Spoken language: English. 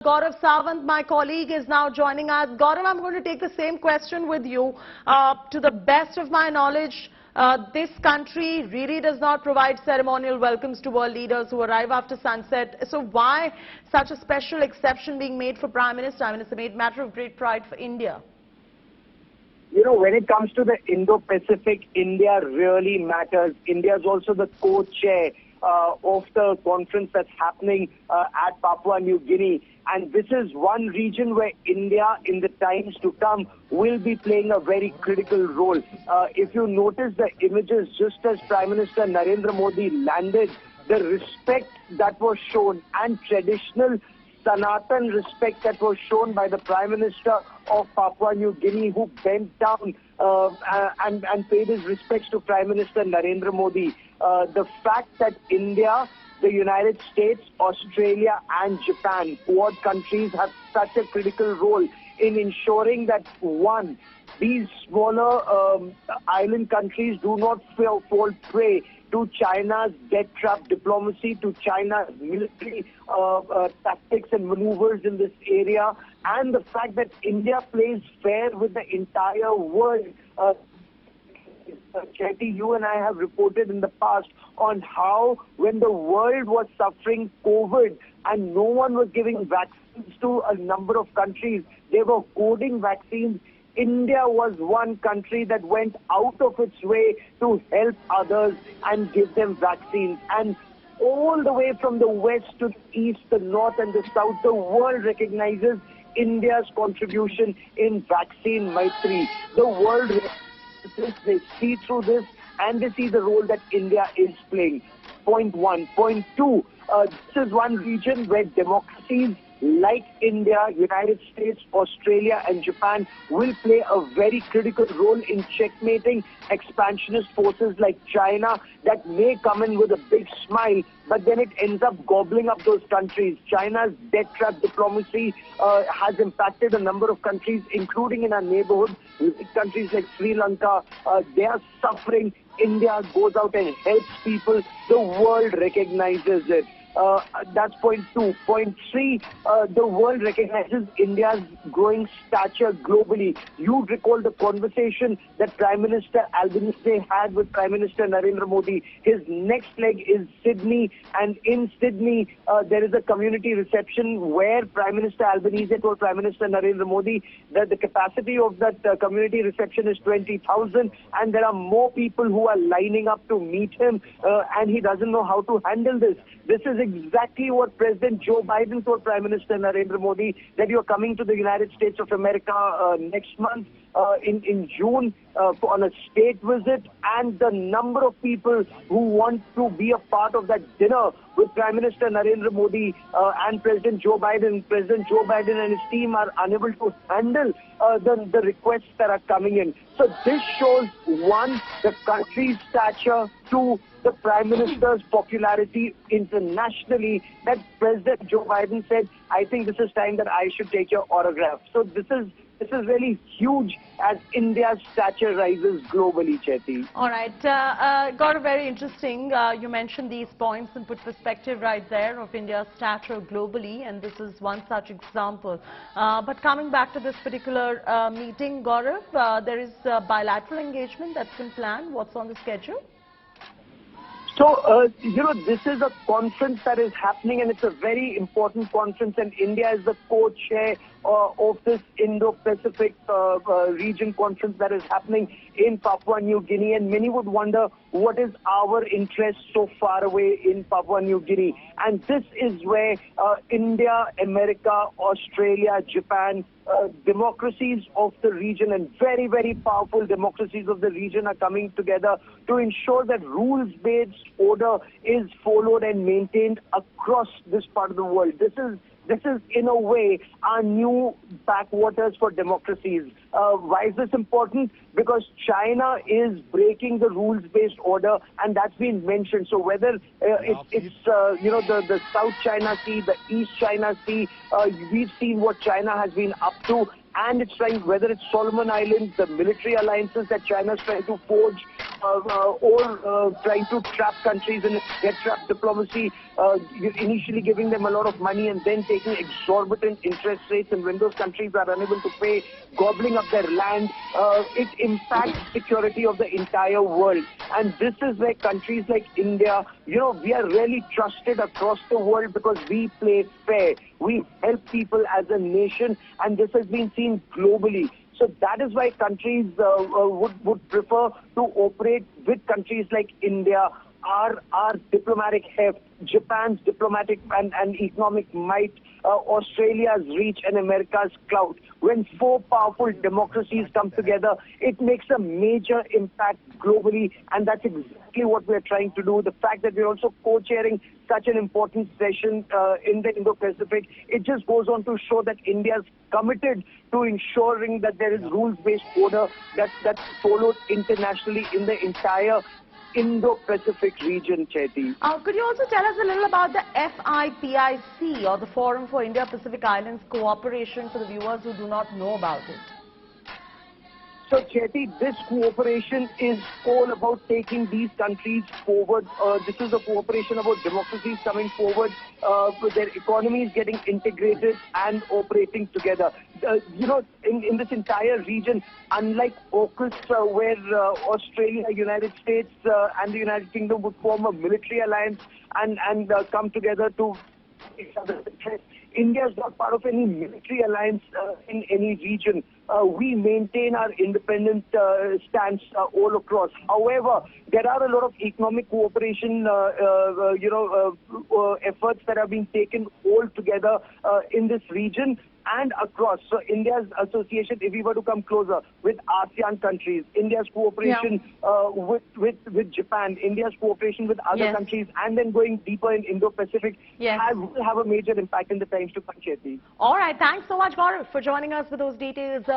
Gaurav Sawant, my colleague, is now joining us. Gaurav, I'm going to take the same question with you. To the best of my knowledge, this country really does not provide ceremonial welcomes to world leaders who arrive after sunset. So why such a special exception being made for Prime Minister? I mean, it's a matter of great pride for India. You know, when it comes to the Indo-Pacific, India really matters. India is also the co-chair of the conference that's happening at Papua New Guinea. And this is one region where India, in the times to come, will be playing a very critical role. If you notice the images, just as Prime Minister Narendra Modi landed, the respect that was shown and traditional Sanatan respect that was shown by the Prime Minister of Papua New Guinea, who bent down and paid his respects to Prime Minister Narendra Modi. The fact that India, the United States, Australia and Japan, Quad countries, have such a critical role in ensuring that, one, these smaller island countries do not fall prey to China's debt trap diplomacy, to China's military tactics and maneuvers in this area, and the fact that India plays fair with the entire world. Chetty, you and I have reported in the past on how when the world was suffering COVID and no one was giving vaccines to a number of countries, they were coding vaccines. India was one country that went out of its way to help others and give them vaccines. And all the way from the west to the east, the north and the south, the world recognizes India's contribution in vaccine maitri. The world they see through this and they see the role that India is playing. Point one. Point two, this is one region where democracies like India, United States, Australia and Japan will play a very critical role in checkmating expansionist forces like China that may come in with a big smile, but then it ends up gobbling up those countries. China's debt trap diplomacy has impacted a number of countries, including in our neighborhood. Countries like Sri Lanka, they are suffering. India goes out and helps people. The world recognizes it. That's point two. Point three, the world recognizes India's growing stature globally. You recall the conversation that Prime Minister Albanese had with Prime Minister Narendra Modi. His next leg is Sydney, and in Sydney there is a community reception where Prime Minister Albanese told Prime Minister Narendra Modi that the capacity of that community reception is 20,000 and there are more people who are lining up to meet him and he doesn't know how to handle this. This is exactly what President Joe Biden told Prime Minister Narendra Modi, that you are coming to the United States of America next month in June on a state visit, and the number of people who want to be a part of that dinner with Prime Minister Narendra Modi and President Joe Biden. President Joe Biden and his team are unable to handle the requests that are coming in. So this shows, one, the country's stature, two, the Prime Minister's popularity internationally, that President Joe Biden said, I think this is time that I should take your autograph. So this is really huge as India's stature rises globally, Chetty. All right. Gaurav, very interesting. You mentioned these points and put perspective right there of India's stature globally, and this is one such example. But coming back to this particular meeting, Gaurav, there is bilateral engagement that's been planned. What's on the schedule? So, you know, this is a conference that is happening and it's a very important conference, and India is the co-chair of this Indo-Pacific region conference that is happening in Papua New Guinea, and many would wonder what is our interest so far away in Papua New Guinea. And this is where India, America, Australia, Japan, democracies of the region and very, very powerful democracies of the region are coming together to ensure that rules-based order is followed and maintained across this part of the world. This is, in a way, our new backwaters for democracies. Why is this important? Because China is breaking the rules-based order, and that's been mentioned. So whether it's you know, the South China Sea, the East China Sea, we've seen what China has been up to. And it's trying, whether it's Solomon Islands, the military alliances that China is trying to forge, or trying to trap countries in get trap diplomacy, initially giving them a lot of money and then taking exorbitant interest rates, and when those countries are unable to pay, gobbling up their land, it impacts security of the entire world. And this is where countries like India, we are really trusted across the world because we play fair. We help people as a nation, and this has been seen globally. So that is why countries would prefer to operate with countries like India. Our diplomatic heft, Japan's diplomatic and economic might, Australia's reach and America's clout. When four powerful democracies come together, it makes a major impact globally, and that's exactly what we're trying to do. The fact that we're also co-chairing such an important session in the Indo-Pacific, it just goes on to show that India's committed to ensuring that there is rules-based order that's followed internationally in the entire Indo-Pacific region, Chaiti. Could you also tell us a little about the FIPIC, or the Forum for Indo-Pacific Islands Cooperation, for the viewers who do not know about it? So, Chaiti, this cooperation is all about taking these countries forward. This is a cooperation about democracies coming forward, with their economies getting integrated and operating together. In this entire region, unlike AUKUS, where Australia, United States and the United Kingdom would form a military alliance and come together to each other's interests, India is not part of any military alliance in any region. We maintain our independent stance all across. However, there are a lot of economic cooperation, efforts that are being taken all together in this region and across. So India's association, if we were to come closer, with ASEAN countries, India's cooperation with Japan, India's cooperation with other countries, and then going deeper in Indo-Pacific, will have a major impact in the times to come, Chaiti. All right. Thanks so much, Gaurav, for joining us with those details.